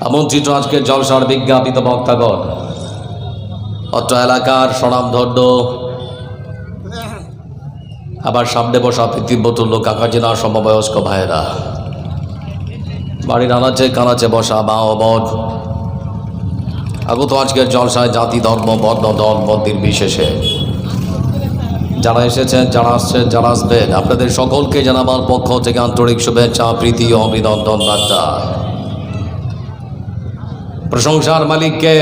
আমন্ত্রিত আজকের জলসার বিজ্ঞাপিত বক্তাগণ, অত্র এলাকার স্বনামধন্য আবার সামনে বসা পৃথিবীবতুল্য কাকাজিনা সমবয়স্ক ভাইয়েরা, বাড়ির আনাচে কানাচে বসা মা ও বোন, আগত আজকের জলসায় জাতি ধর্ম বর্ণ দল মন্দির বিশেষে যারা এসেছেন, যারা আসছেন, যারা আসবেন, আপনাদের সকলকে জানাবার পক্ষ থেকে আন্তরিক শুভেচ্ছা, প্রীতি ও অভিনন্দন বার্তা। প্রশংসার মালিককে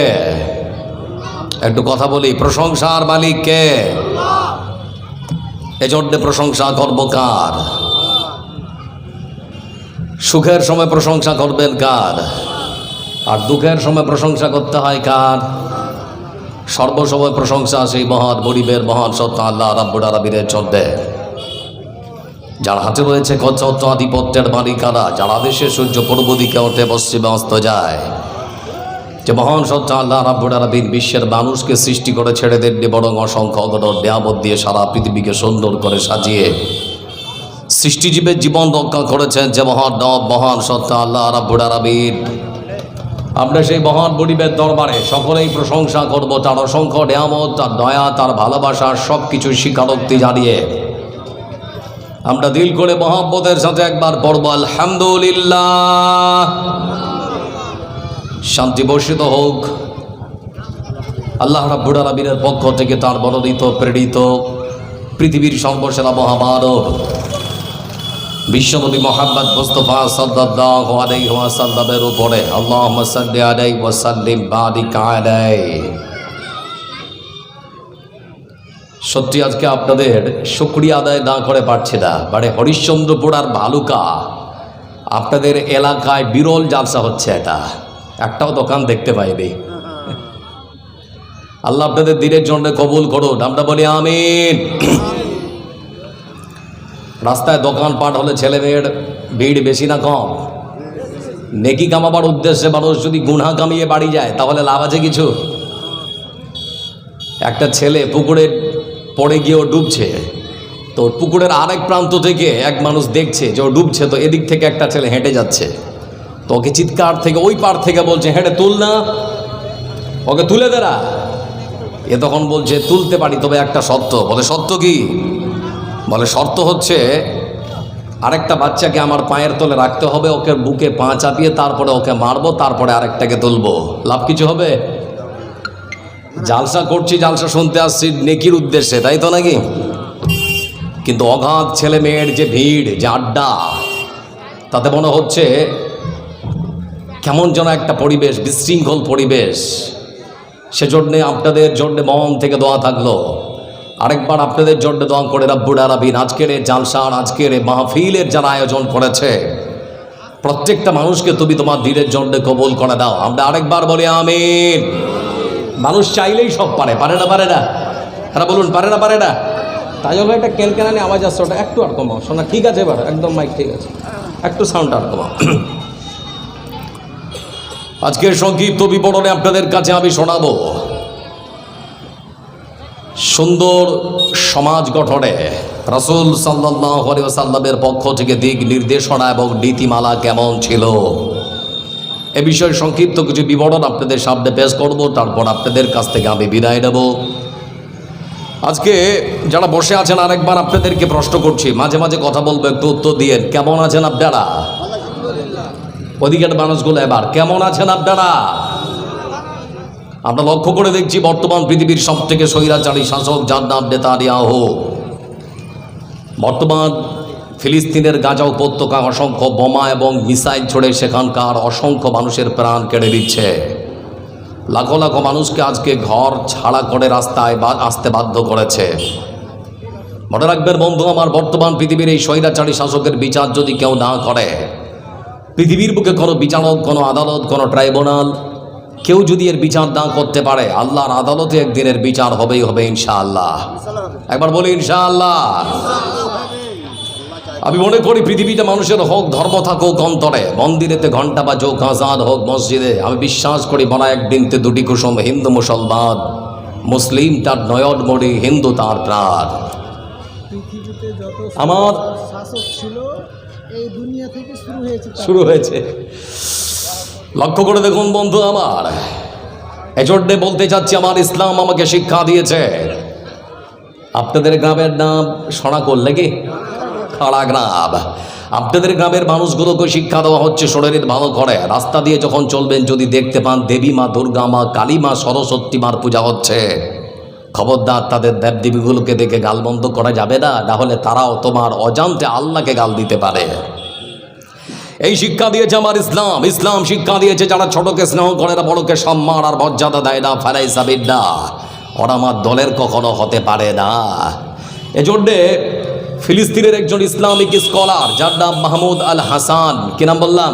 একটু কথা বলি, প্রশংসার মালিককে, এজন্য প্রশংসা করব কার? সুখের সময় প্রশংসা করবেন কার? আর দুঃখের সময় প্রশংসা করতে হয় কার? সর্বসময় প্রশংসা সেই মহান গরিবের মহান সত্তা আল্লাহ রাব্বুল আলামিনের জন্য, যার হাতে রয়েছে কচ্ছত্ব আধিপত্যের মালিকানা, যার আদেশে সূর্য পূর্ব দিকে ওঠে পশ্চিমে অস্ত যায়। যে মহান সত্তা আল্লাহ রাব্বুল আলামিন বিশ্বের মানুষকে সৃষ্টি করে ছেড়ে দেননি, বরং অসংখ্য অগণন নিয়ামত দিয়ে সারা পৃথিবীকে সুন্দর করে সাজিয়ে সৃষ্টিজীবের জীবন রক্ষা করেছেন যে মহান সত্তা আল্লাহ রাব্বুল আলামিন। আমরা সেই মহান গরিবের দরবারে সকলেই প্রশংসা করব, তার অসংখ্য নিয়ামত, তার দয়া, তার ভালোবাসার সব কিছু স্বীকারোক্তি জানিয়ে আমরা দিল করে মহব্বতের সাথে একবার পড়ব আলহামদুলিল্লাহ। শান্তি বর্ষিত হোক আল্লাহ রাব্বুল আলামিনের পক্ষ থেকে তার মনোনীত প্রেরিত পৃথিবীর সর্বসেরা মহামানব বিশ্বনবী মুহাম্মদ মুস্তাফা সাল্লাল্লাহু আলাইহি ওয়াসাল্লামের উপরে আল্লাহুম্মা সাল্লি আলাইহি ওয়া সাল্লিম বারিক আলাইহি। সত্যি আজকে আপনাদের শুকরিয়া আদায় না করে পারছি না। মানে হরিশ্চন্দ্রপুর আর ভালুকা আপনাদের এলাকায় বিরল জালসা হচ্ছে, এটা একটাও দোকান দেখতে পাইনি। আল্লাহ আপনাদের দিনের জন্য কবুল করুন, আমরা বলি আমিন। রাস্তায় দোকানপাট হলে ছেলে মেয়ের ভিড় বেশি না কম? নেকি কামাবার উদ্দেশ্যে মানুষ যদি গুনাহ কামিয়ে বাড়ি যায় তাহলে লাভ আছে কিছু? একটা ছেলে পুকুরে পড়ে গিয়ে ও ডুবছে, তো পুকুরের আরেক প্রান্ত থেকে এক মানুষ দেখছে যে ও ডুবছে, তো এদিক থেকে একটা ছেলে হেঁটে যাচ্ছে, তো ওকে চিৎকার থেকে ওই পার থেকে বলছে হেঁটে তুল না, ওকে তুলে দেরা। এ তখন বলছে তুলতে পারি, তবে একটা শর্ত। বলে শর্ত কি? বলে শর্ত হচ্ছে আরেকটা বাচ্চাকে আমার পায়ের তলে রাখতে হবে, ওকে বুকে পা চাপিয়ে তারপরে ওকে মারবো, তারপরে আরেকটাকে তুলবো। লাভ কিছু হবে? জালসা করছি, জালসা শুনতে আসছি নেকির উদ্দেশ্যে, তাই তো নাকি? কিন্তু অগাধ ছেলে মেয়ের যে ভিড়, যে আড্ডা, তাতে মনে হচ্ছে কেমন যেন একটা পরিবেশ, বিশৃঙ্খল পরিবেশ। সেজন্যে আপনাদের জন্য মন থেকে দোয়া থাকলো, আরেকবার আপনাদের জন্য দোয়া করে রাব্বুল আলামিন আজকের এই জালসার, আজকের এই মাহফিলের যারা আয়োজন করেছে প্রত্যেকটা মানুষকে তুমি তোমার দিনের জন্য কবুল করে দাও। আমরা আরেকবার বলি আমিন। মানুষ চাইলেই সব পারে, পারে না? পারে না? তারা বলুন পারে না? পারে না? তাই হলো একটা কেলকেনানি আওয়াজ আসছে, ওটা একটু আর কমাও। শোনা ঠিক আছে? এবার একদম মাইক ঠিক আছে, একটু সাউন্ড আর কমাও। আজকের সংক্ষিপ্ত বিবরণে আপনাদের কাছে আমি শোনাবো সুন্দর সমাজ গঠনে রাসূল সাল্লাল্লাহু আলাইহি ওয়াসাল্লামের পক্ষ থেকে দিক নির্দেশনা এবং নীতিমালা কেমন ছিল, এ বিষয়ে সংক্ষিপ্ত কিছু বিবরণ আপনাদের সামনে পেশ করব। তারপর আপনাদের কাছ থেকে আমি বিদায় নেব। আজকে যারা বসে আছেন আরেকবার আপনাদেরকে প্রশ্ন করছি, মাঝে মাঝে কথা বলবো, একটু উত্তর দিয়েন। কেমন আছেন আপনারা? ওদিকের মানুষগুলো এবার কেমন আছেন আপনারা? আমরা লক্ষ্য করে দেখছি বর্তমান পৃথিবীর সব থেকে স্বৈরাচারী শাসক, যার নাম নেতানিয়াহু, বর্তমান ফিলিস্তিনের গাজা উপত্যকা অসংখ্য বোমা এবং মিসাইল ছড়ে সেখানকার অসংখ্য মানুষের প্রাণ কেড়ে দিচ্ছে। লাখো লাখো মানুষকে আজকে ঘর ছাড়া করে রাস্তায় আসতে বাধ্য করেছে। মনে রাখবেন বন্ধু আমার, বর্তমান পৃথিবীর এই স্বৈরাচারী শাসকের বিচার যদি কেউ না করে, পৃথিবীর বুকে কোনো বিচারক, কোনো আদালত, কোনো ট্রাইব্যুনাল কেউ যদি এর বিচার না করতে পারে, আল্লাহর আদালতে একদিনের বিচার হবেই হবে ইনশাআল্লাহ। একবার বলি ইনশাআল্লাহ। আমি মনে করি পৃথিবীতে মানুষের হোক ধর্ম থাকুক অন্তরে, মন্দিরেতে ঘণ্টা বাজুক, আজান হোক মসজিদে, আমি বিশ্বাস করি বনা একদিনতে দুটি কুসুম, হিন্দু মুসলমান, মুসলিম তার নয়ন মরি, হিন্দু তার প্রাণ। আমার শাসক ছিল এই দুনিয়া থেকে শুরু হয়েছে। লক্ষ্য করে দেখুন বন্ধু আমার, এজন্যে বলতে চাচ্ছি আমার ইসলাম আমাকে শিক্ষা দিয়েছে। আপনাদের গ্রামের নাম শোনা করলে কি খাড়া গ্রাম। আপনাদের গ্রামের মানুষগুলোকে শিক্ষা দেওয়া হচ্ছে শরীরের ভালো করে। রাস্তা দিয়ে যখন চলবেন যদি দেখতে পান দেবী মা, দুর্গা মা, কালী মা, সরস্বতী মার পূজা হচ্ছে, খবরদার তাদের দেবদেবীগুলোকে দেখে গালবন্ধ করা যাবে না, না হলে তারাও তোমার অজান্তে আল্লাহকে গাল দিতে পারে। এই শিক্ষা দিয়েছে আমার ইসলাম। ইসলাম শিক্ষা দিয়েছে যারা ছোটকে স্নেহ করে না, বড়কে সম্মান আর মর্যাদা দেয় না, ফারাইসা বিদ্যা, ওরা আমার দলের কখনো হতে পারে না। এজন্যে ফিলিস্তিনের একজন ইসলামিক স্কলার যার নাম মাহমুদ আল হাসান, কি নাম বললাম?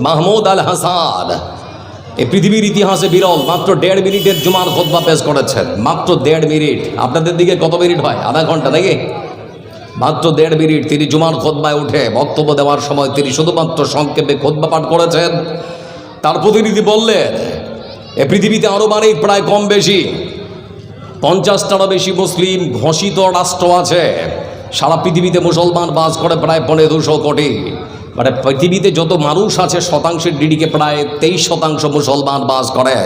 মাহমুদ আল হাসান। এই পৃথিবীর ইতিহাসে বিরল, মাত্র 1.5 মিনিটের জুমার খুতবা পেশ করেছেন। মাত্র 1.5 মিনিট। আপনাদের দিকে কত মিনিট হয়? আধা ঘন্টা নাকি? মাত্র 1.5 মিনিট তিনি জুমার খুতবায় উঠে বক্তব্য দেওয়ার সময় তিনি শুধুমাত্র সংক্ষেপে খুতবা পাঠ করেছেন। তার প্রতিনিধি বললেন এ পৃথিবীতে আরও মানে প্রায় কম বেশি 50টারও বেশি মুসলিম ঘোষিত রাষ্ট্র আছে। সারা পৃথিবীতে মুসলমান বাস করে প্রায় 250 কোটি। মানে পৃথিবীতে যত মানুষ আছে শতাংশের ডিডিকে প্রায় 23% মুসলমান বাস করে।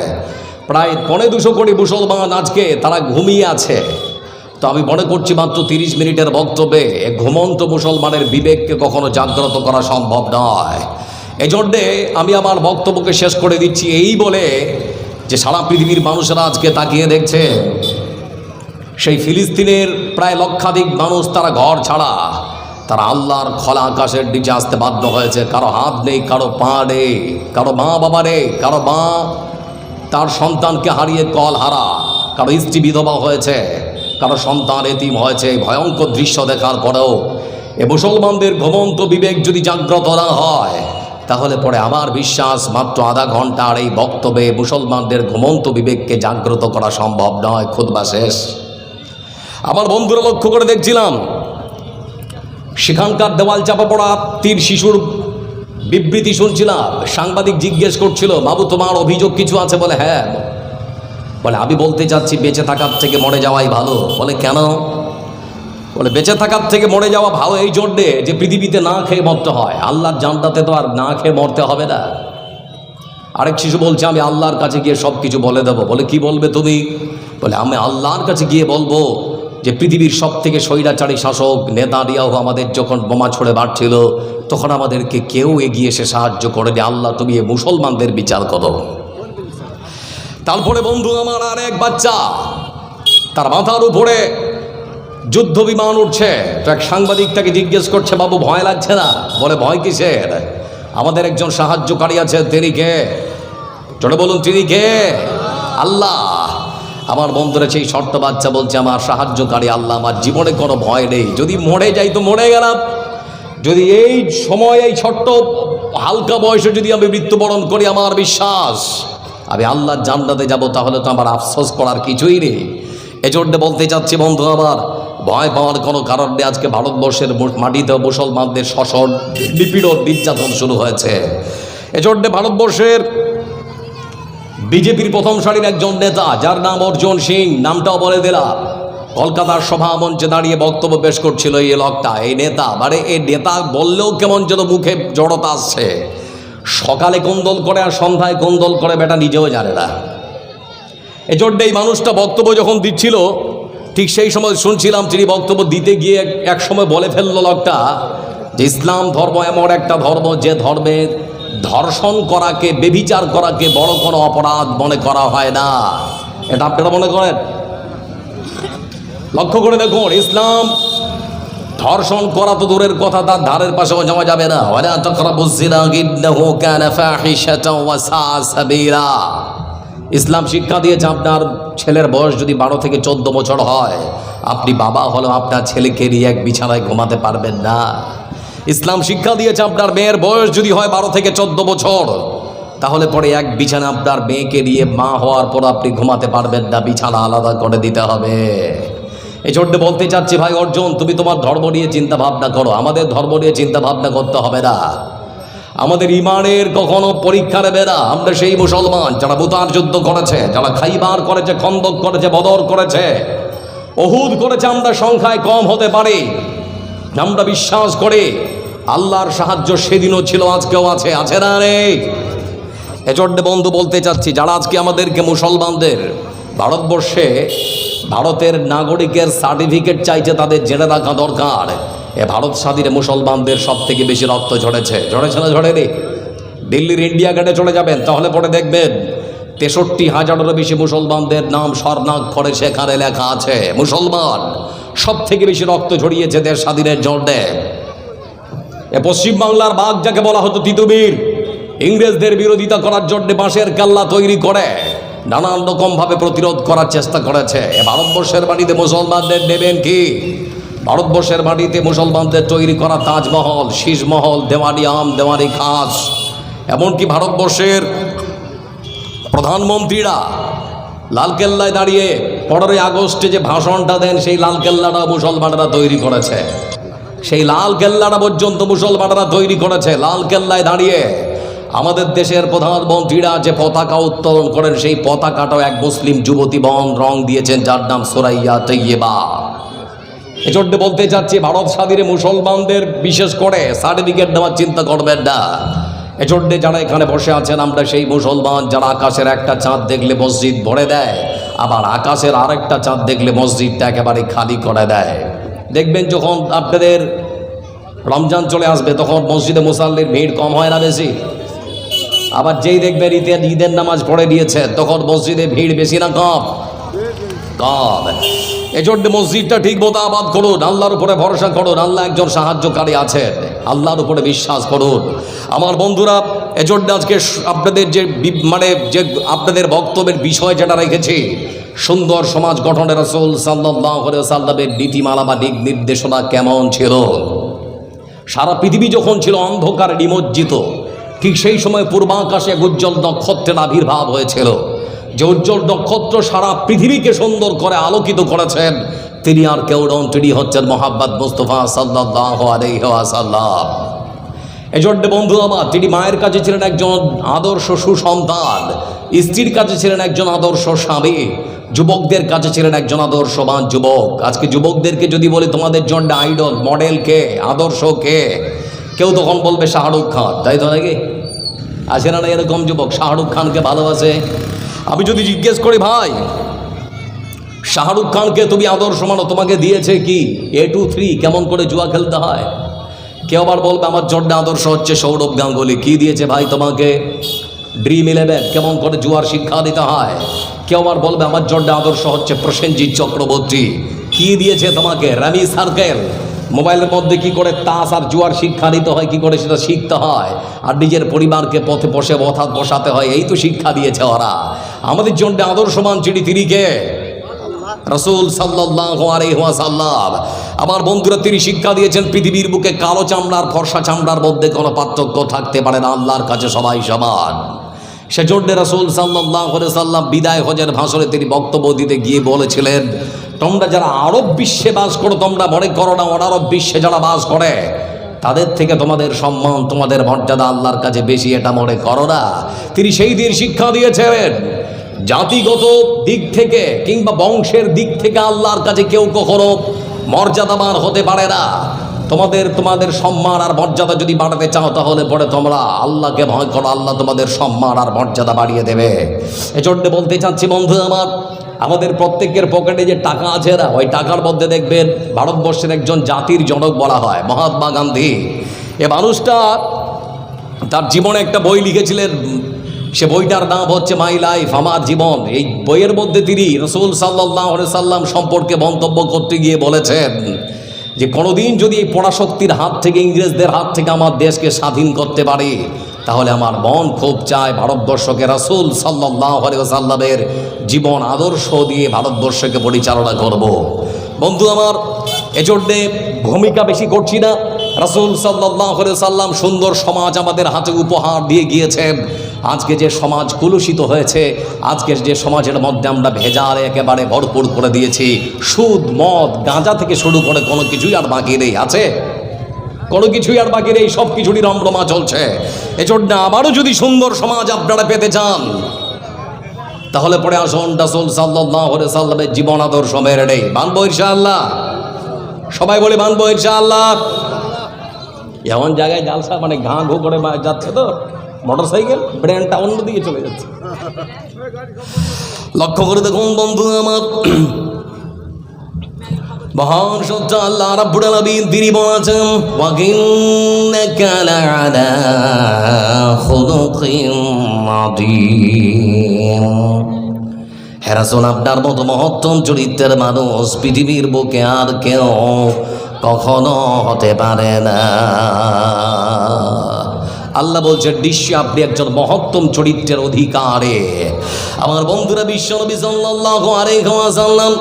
প্রায় 250 কোটি মুসলমান আজকে তারা ঘুমিয়ে আছে। তো আমি মনে করছি মাত্র 30 মিনিটের বক্তব্যে ঘুমন্ত মুসলমানের বিবেককে কখনো জাগ্রত করা সম্ভব নয়। এজন্যে আমি আমার বক্তব্যকে শেষ করে দিচ্ছি এই বলে যে সারা পৃথিবীর মানুষেরা আজকে তাকিয়ে দেখছে সেই ফিলিস্তিনের প্রায় লক্ষাধিক মানুষ, তারা ঘর ছাড়া, তারা আল্লাহর খোলা আকাশের নিচে আসতে বাধ্য হয়েছে। কারো হাত নেই, কারো পা নেই, কারো মা বাবা নেই, কারো মা তার সন্তানকে হারিয়ে কল হারা, কারো স্ত্রী বিধবা হয়েছে, কারো সন্তান এতিম হয়েছে। ভয়ঙ্কর দৃশ্য দেখার পরেও এ মুসলমানদের ঘুমন্ত বিবেক যদি জাগ্রত না হয় তাহলে পরে আমার বিশ্বাস মাত্র আধা ঘন্টার এই বক্তব্যে মুসলমানদের ঘুমন্ত বিবেককে জাগ্রত করা সম্ভব নয়। খুতবা শেষ। আমার বন্ধুরা লক্ষ্য করে দেখছিলাম সেখানকার দেওয়াল চাপা পড়া 3 শিশুর বিবৃতি শুনছিলাম। সাংবাদিক জিজ্ঞেস করছিল, বাবু তোমার অভিযোগ কিছু আছে? বলে হ্যাঁ। বলে আমি বলতে চাচ্ছি বেঁচে থাকার থেকে মরে যাওয়াই ভালো। বলে কেন? বলে বেঁচে থাকার থেকে মরে যাওয়া ভালো এই জন্যে যে পৃথিবীতে না খেয়ে মরতে হয়, আল্লাহর জান্নাতে তো আর না খেয়ে মরতে হবে না। আরেক শিশু বলছে আমি আল্লাহর কাছে গিয়ে সব কিছু বলে দেবো। বলে কি বলবে তুমি? বলে আমি আল্লাহর কাছে গিয়ে বলবো যে পৃথিবীর সব থেকে স্বৈরাচারী শাসক নেতানিয়াহু আমাদের যখন বোমা ছড়ে বাড়ছিল তখন আমাদেরকে কেউ এগিয়ে এসে সাহায্য করেনি। আল্লাহ তুমি এ মুসলমানদের বিচার করো। তারপরে বন্ধু আমার আর এক বাচ্চা, তার মাথার উপরে যুদ্ধ বিমান উঠছে। তো এক সাংবাদিক তাকে জিজ্ঞেস করছে, বাবু ভয় লাগছে না? বলে ভয় কিসের? আমাদের একজন সাহায্যকারী আছে। তিনি কে? চলে বলুন তিনি কে? আল্লাহ। আমার বন্ধুরা সেই ছোট্ট বাচ্চা বলছে আমার সাহায্যকারী আল্লাহ, আমার জীবনে কোনো ভয় নেই। যদি মরে যাই তো মরে গেলাম, যদি এই সময় এই ছোট্ট হালকা বয়সে যদি আমি মৃত্যুবরণ করি আমার বিশ্বাস আমি আল্লাহর জান্নাতে যাব, তাহলে তো আমার আফসোস করার কিছুই নেই। এজন্য বলতে চাচ্ছি বন্ধু আমার, ভয় পাওয়ার কোনো কারণ নেই। আজকে ভারতবর্ষের মাটিতে মুসলমানদের শোষণ, নিপীড়ন, নির্যাতন শুরু হয়েছে। এজন্য ভারতবর্ষের বিজেপির প্রথম সারির একজন নেতা যার নাম অর্জুন সিং, নামটাও বলে দিলাম, কলকাতার সভা মঞ্চে দাঁড়িয়ে বক্তব্য পেশ করছিল এই লোকটা, এই নেতা। মানে এই নেতা বললেও কেমন যেন মুখে জড়তা আসছে। সকালে কোন্দল করে আর সন্ধ্যায় কোন্দল করে, বেটা নিজেও জানে না। এজন্য এই মানুষটা বক্তব্য যখন দিচ্ছিল ঠিক সেই সময় শুনছিলাম তিনি বক্তব্য দিতে গিয়ে এক সময় বলে ফেললো লোকটা যে ইসলাম ধর্ম এমন একটা ধর্ম যে ধর্মে ধর্ষণ করাকে, বেবিচার করাকে বড় কোনো অপরাধ মনে করা হয় না। এটা আপনারা মনে করেন? লক্ষ্য করে দেখুন, ইসলাম ধর্ষণ করা তো দূরের কথা, তার ধারের পাশেও যাওয়া যাবে না। ওয়ালা তাকরাবুজ জিনা ইন্নাহু কানা ফাহিশাতাও ওয়া সাআ সাবিলা। ইসলাম শিক্ষা দিয়েছে আপনার ছেলের বয়স যদি 12 থেকে 14 বছর হয়, আপনি বাবা হলেও আপনার ছেলেকে নিয়ে এক বিছানায় ঘুমাতে পারবেন না। ইসলাম শিক্ষা দিয়েছে আপনার মেয়ের বয়স যদি হয় 12 থেকে 14 বছর, তাহলে পরে এক বিছানা আপনার মেয়েকে নিয়ে মা হওয়ার পর আপনি ঘুমাতে পারবেন না, বিছানা আলাদা করে দিতে হবে। এই জন্য বলতে চাচ্ছি ভাই অর্জুন, তুমি তোমার ধর্ম নিয়ে চিন্তা ভাবনা করো, আমাদের ধর্ম নিয়ে চিন্তা ভাবনা করতে হবে না। আমাদের ইমানের কখনো পরীক্ষা নেবে না। আমরা সেই মুসলমান যারা মুতার যুদ্ধ করেছে, যারা খাইবার করেছে, খন্দক করেছে, বদর করেছে, উহুদ করেছে। আমরা সংখ্যায় কম হতে পারি, আমরা বিশ্বাস করি আল্লাহর সাহায্য সেদিনও ছিল, আজকেও আছে। আছে না নেই? এজন্য বন্ধু বলতে চাচ্ছি, যারা আজকে আমাদেরকে মুসলমানদের ভারতবর্ষে ভারতের নাগরিকের সার্টিফিকেট চাইছে, তাদের জেনে রাখা দরকার এ ভারত স্বাধীনে মুসলমানদের সব থেকে বেশি রক্ত ঝরেছে না ঝরেনি? দিল্লির ইন্ডিয়া গেটে চলে যাবেন, তাহলে পরে দেখবেন 63,000-এরও বেশি মুসলমানদের নাম স্বর্ণাক্ষরে সেখানে লেখা আছে। মুসলমান সব থেকে বেশি রক্ত ঝরিয়েছে দেশ স্বাধীনের জন্যে। এ পশ্চিমবাংলার বাঘ যাকে বলা হতো তিতুমির, ইংরেজদের বিরোধিতা করার জন্য বাঁশের কাল্লা তৈরি করে নানান রকমভাবে প্রতিরোধ করার চেষ্টা করেছে। এ ভারতবর্ষের মাটিতে মুসলমানদের নেবেন কি? ভারতবর্ষের মাটিতে মুসলমানদের তৈরি করা তাজমহল, শীষমহল, দেওয়ানি আম, দেওয়ানি খাস, এমনকি ভারতবর্ষের প্রধানমন্ত্রীরা লালকেল্লায় দাঁড়িয়ে 15ই আগস্টে যে ভাষণটা দেন, সেই লালকেল্লাটা মুসলমানরা তৈরি করেছে। সেই লালকেল্লাটা পর্যন্ত মুসলমানরা তৈরি করেছে। লালকেল্লায় দাঁড়িয়ে আমাদের দেশের প্রধানমন্ত্রীরা যে পতাকা উত্তোলন করেন, সেই পতাকাটাও এক মুসলিম যুবতী বন রং দিয়েছেন, যার নাম সুরাইয়া তৈয়বা। এজন্য বলতে চাচ্ছি, ভারত স্বাধীনে মুসলমানদের বিশেষ করে সার্টিফিকেট দেওয়ার চিন্তা করবেন না। এজন্য যারা এখানে বসে আছেন, আমরা সেই মুসলমান যারা আকাশের একটা চাঁদ দেখলে মসজিদ ভরে দেয়, আবার আকাশের আরেকটা চাঁদ দেখলে মসজিদটা একেবারে খালি করে দেয়। দেখবেন যখন আপনাদের রমজান চলে আসবে, তখন মসজিদে মুসাল্লির ভিড় কম হয় না বেশি? আবার যেই দেখবেন ঈদের নামাজ পড়ে দিয়েছে, তখন মসজিদে ভিড় বেশি না কম? কম। এজন্য মসজিদটা ঠিক মতো আবাদ করুন, আল্লাহর উপরে ভরসা করুন, আল্লাহ একজন সাহায্যকারী আছেন, আল্লাহর উপরে বিশ্বাস করুন আমার বন্ধুরা। এজন্য আজকে আপনাদের যে যে আপনাদের বক্তব্যের বিষয় যেটা রেখেছি, সুন্দর সমাজ গঠনের রাসূল সাল্লাল্লাহু আলাইহি ওয়াসাল্লামের নীতিমালা বা দিক নির্দেশনা কেমন ছিল। সারা পৃথিবী যখন ছিল অন্ধকারে নিমজ্জিত, ঠিক সেই সময় পূর্বাকাশে এক উজ্জ্বল নক্ষত্রের আবির্ভাব হয়েছিল। যে উজ্জ্বল নক্ষত্র সারা পৃথিবীকে সুন্দর করে আলোকিত করেছেন, তিনি আর কেউ নন, তিনি হচ্ছেন মুহাম্মদ মুস্তাফা সাল্লাল্লাহু আলাইহি ওয়াসাল্লাম। এজন্য বন্ধু আমার, তিনি মায়ের কাছে ছিলেন একজন আদর্শ সুসন্তান, স্ত্রীর কাছে ছিলেন একজন আদর্শ স্বামী, যুবকদের কাছে ছিলেন একজন আদর্শবান যুবক। আজকে যুবকদেরকে যদি বলি তোমাদের জন্য আইডল মডেল কে, আদর্শ কে, কেউ তখন বলবে শাহরুখ খান, তাই তো নাকি? আছে না এরকম যুবক শাহরুখ খানকে ভালোবাসে? আমি যদি জিজ্ঞেস করি, ভাই শাহরুখ খানকে তুমি আদর্শ মানো, তোমাকে দিয়েছে কি A to 3 কেমন করে জুয়া খেলতে হয়? কেউ আবার বলবে আমার জন্য আদর্শ হচ্ছে সৌরভ গাঙ্গুলি, কি দিয়েছে ভাই তোমাকে? ড্রিম 11 কেমন করে জুয়ার শিক্ষা দিতে হয়। কেউ আবার বলবে আমার জন্য আদর্শ হচ্ছে প্রসেনজিৎ চক্রবর্তী, কি দিয়েছে তোমাকে? রামি সার্কেল, মোবাইলের মধ্যে কি করে তাস আর জুয়ার শিক্ষা নিতে হয়, কি করে সেটা শিখতে হয়, আর নিজের পরিবারকে পথে বসাতে হয়, এই তো শিক্ষা দিয়েছে ওরা। আমাদের জন্য আদর্শমান তিনি কে? রাসূল সাল্লাল্লাহু আলাইহি ওয়াসাল্লাম। আমার বন্ধুরা, তিনি শিক্ষা দিয়েছেন পৃথিবীর বুকে কালো চামড়ার ফর্সা চামড়ার মধ্যে কোনো পার্থক্য থাকতে পারে না, আল্লাহর কাছে সবাই সমান। সেজন্য রাসূল সাল্লাল্লাহু আলাইহি ওয়াসাল্লাম বিদায় হজের ভাষণে তিনি বক্তব্য দিতে গিয়ে বলেছিলেন, তোমরা যারা আরব বিশ্বে বাস করো, তোমরা মনে করো না অনারব বিশ্বে যারা বাস করে তাদের থেকে তোমাদের সম্মান, তোমাদের মর্যাদা আল্লাহর কাছে বেশি, এটা মনে করো না। তিনি সেই দিন শিক্ষা দিয়েছেন, জাতিগত দিক থেকে কিংবা বংশের দিক থেকে আল্লাহর কাছে কেউ কখনো মর্যাদাবান হতে পারে না। তোমাদের সম্মান আর মর্যাদা যদি বাড়াতে চাও, তাহলে পরে তোমরা আল্লাহকে ভয় করো, আল্লাহ তোমাদের সম্মান আর মর্যাদা বাড়িয়ে দেবে। এজন্য বলতে চাচ্ছি বন্ধু আমার, আমাদের প্রত্যেকের পকেটে যে টাকা আছে না, ওই টাকার মধ্যে দেখবেন ভারতবর্ষের একজন জাতির জনক বলা হয় মহাত্মা গান্ধী। এ মানুষটা তার জীবনে একটা বই লিখেছিলেন, সে বইটার নাম হচ্ছে মাই লাইফ, আমার জীবন। এই বইয়ের মধ্যে তিনি রাসূল সাল্লাল্লাহু আলাইহি সাল্লাম সম্পর্কে মন্তব্য করতে গিয়ে বলেছেন যে কোনোদিন যদি এই পরাশক্তির হাত থেকে, ইংরেজদের হাত থেকে আমার দেশকে স্বাধীন করতে পারি, তাহলে আমার মন খুব চায় ভারতবর্ষকে রাসূল সাল্লাল্লাহু আলাইহি ওয়াসাল্লামের জীবন আদর্শ দিয়ে ভারতবর্ষকে পরিচালনা করব। বন্ধু আমার, এজন্যে ভূমিকা বেশি করছি না। রাসূল সাল্লাল্লাহু আলাইহি ওয়াসাল্লাম সুন্দর সমাজ আমাদের হাতে উপহার দিয়ে গিয়েছেন। আজকে যে সমাজ কলুষিত হয়েছে, আজকের যে সমাজের মধ্যে আমরা ভেজাল একেবারে ভরপুর করে দিয়েছি, সুদ, মদ, গাঁজা থেকে শুরু করে কোনো কিছুই আর বাকি নেই, আছে কোনো কিছুই আর বাকি নেই, সব কিছুরই রমরমা চলছে। এজন্য আবারও যদি সুন্দর সমাজ আপনারা পেতে চান, তাহলে পরে আসুন রাসূল সাল্লাল্লাহু আলাইহি সাল্লামের জীবন আদর্শ মেনে নেই। মানবো ইনশাআল্লাহ? সবাই বলে মানবো ইনশাআল্লাহ? এমন জায়গায় জালসা মানে ঘা ঘু করে যাচ্ছে তো, মোটরসাইকেল ব্র্যান্ডটা অন্যদিকে চলে যাচ্ছে। লক্ষ্য করে দেখুন বন্ধু আমার, মহান সত্য আল্লাহ রাব্বুল আলামিন তিনি বলেছেন ওয়া ইন্নাকা লা'আলা খুলুকিন আযীম। হে রাসূল, আপনার মতো মহত্তম চরিত্রের মানুষ পৃথিবীর বুকে আর কেউ কখনো হতে পারে না। আল্লাহ বলছে নিশ্চয় আপনি একজন মহত্তম চরিত্রের অধিকারে। আমার বন্ধুরা, বিশ্বনবী সাল্লাল্লাহু আলাইহি ওয়াসাল্লাম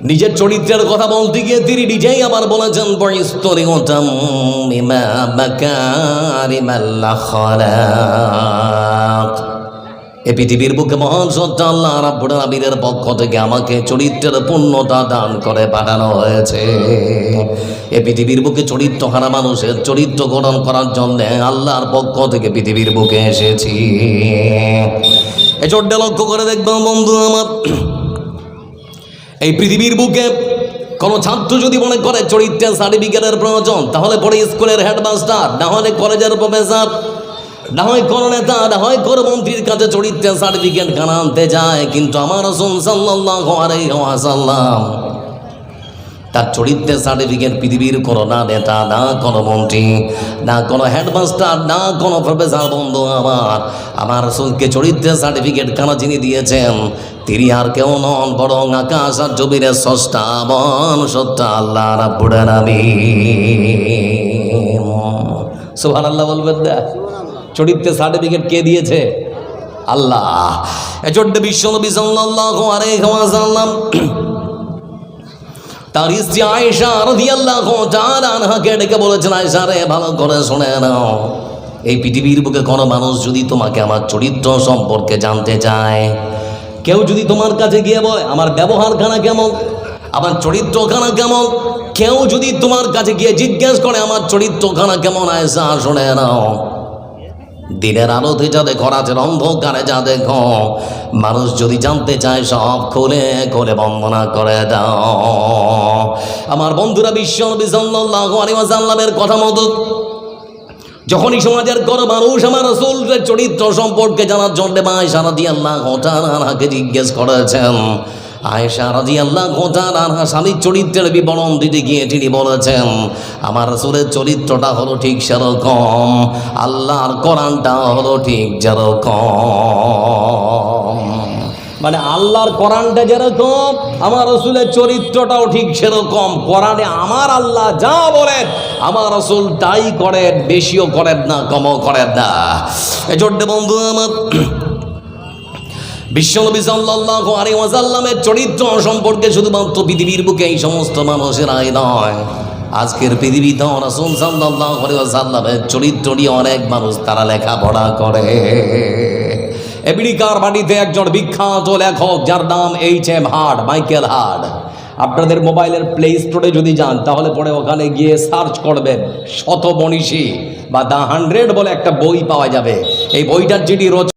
নিজের চরিত্রের কথা বলতে গিয়ে তিনি নিজেই আবার বলেছেন এ পৃথিবীর বুকে মহান সত্য আল্লাহ রাব্বুল আলামিনের পক্ষ থেকে আমাকে চরিত্রের পূর্ণতা দান করে পাঠানো হয়েছে। এ পৃথিবীর বুকে চরিত্রহারা মানুষের চরিত্র গঠন করার জন্য আল্লাহর পক্ষ থেকে পৃথিবীর বুকে এসেছি। এ চোরটা লক্ষ্য করে দেখবেন বন্ধু আমার, এই পৃথিবীর বুকে কোনো ছাত্র যদি মনে করে চরিত্রের সার্টিফিকেটের প্রয়োজন, তাহলে পরে স্কুলের হেডমাস্টার, না হলে কলেজের প্রফেসর, না হয় কোনো নেতা, না হয় কোনো মন্ত্রীর কাছে চরিত্রের সার্টিফিকেট কেন আনতে যায়। কিন্তু আমার রাসূল সাল্লাল্লাহু আলাইহি ওয়াসাল্লাম তার চরিত্রের সার্টিফিকেট পৃথিবীর কোনো না নেতা, না কোনো মন্ত্রী, না কোনো হেডমাস্টার, না কোনো প্রফেসর বন্ধু আমার রাসূলকে চরিত্রের সার্টিফিকেট কেন যিনি দিয়েছেন তিনি আর কেউ নন, বরং আকাশ আর জমিনের স্রষ্টা মহান সত্য আল্লাহ রাব্বুল আলামিন। সুবহানাল্লাহ বলবেন না? চরিত্রের সার্টিফিকেট কে দিয়েছে? আল্লাহ। এজন্য বিশ্বনবী সাল্লাল্লাহু আলাইহি ওয়াসাল্লাম তার স্ত্রী আয়েশা রাদিয়াল্লাহু তাআলা আনহাকে ডেকে বলেছেন, আয়েশা রে, ভালো করে শুনে নাও, এই পৃথিবীর বুকে কোনো মানুষ যদি তোমাকে আমার চরিত্র সম্পর্কে জানতে চায়, কেউ যদি তোমার কাছে গিয়ে বলে আমার ব্যবহারখানা কেমন, আমার চরিত্রখানা কেমন, কেউ যদি তোমার কাছে গিয়ে জিজ্ঞেস করে আমার চরিত্রখানা কেমন, আয়েশা শুনে নাও, দিনের আলোতে যা দেখো, রাতের অন্ধকারে যা দেখো, মানুষ যদি জানতে চায় সব খুলে খুলে বন্দনা করে দাও। আমার বন্ধুরা, বিশ্বনবী সাল্লাল্লাহু আলাইহি ওয়াসাল্লামের কথা মতো যখনই সমাজের কোনো মানুষ আমার রাসূলের চরিত্র সম্পর্কে জানার জন্য আয়েশা রাদিয়াল্লাহু তাআলা আনহাকে জিজ্ঞেস করেছেন, আয়েশা রাদিয়াল্লাহু তাআলা আনহা স্বামীর চরিত্রের বিবরণ দিতে গিয়ে তিনি বলেছেন, আমার রাসূলের চরিত্রটা হলো ঠিক সেরকম, আল্লাহর কোরআনটা হলো ঠিক যেরকম। মানে আল্লাহর কোরআনটা যেরকম, আমার রাসূলের চরিত্রটাও ঠিক সেরকম। কোরআনে আমার আল্লাহ যা বলেন আমার রাসূল তাই করেন, বেশিও করেন না, কমও করেন না। এজন্য বন্ধু আমার, বিশ্বনবী সাল্লাল্লাহু আলাইহি ওয়াসাল্লামের চরিত্র সম্পর্কে শুধুমাত্র পৃথিবীর বুকে এই সমস্ত মানুষেরাই নয়, আজকের পৃথিবীতে রাসূল সাল্লাল্লাহু আলাইহি ওয়াসাল্লামের চরিত্র নিয়ে অনেক মানুষ তারা লেখাপড়া করে। আমেরিকার বাড়িতে একজন বিখ্যাত লেখক যার নাম এইচ.এম. Hard, Michael hard. আপনাদের মোবাইলের প্লে স্টোরে যদি যান তাহলে পরে ওখানে গিয়ে সার্চ করবেন শতমনীষী বা দ্য 100 বলে একটা বই পাওয়া যাবে। এই বইটার যিনি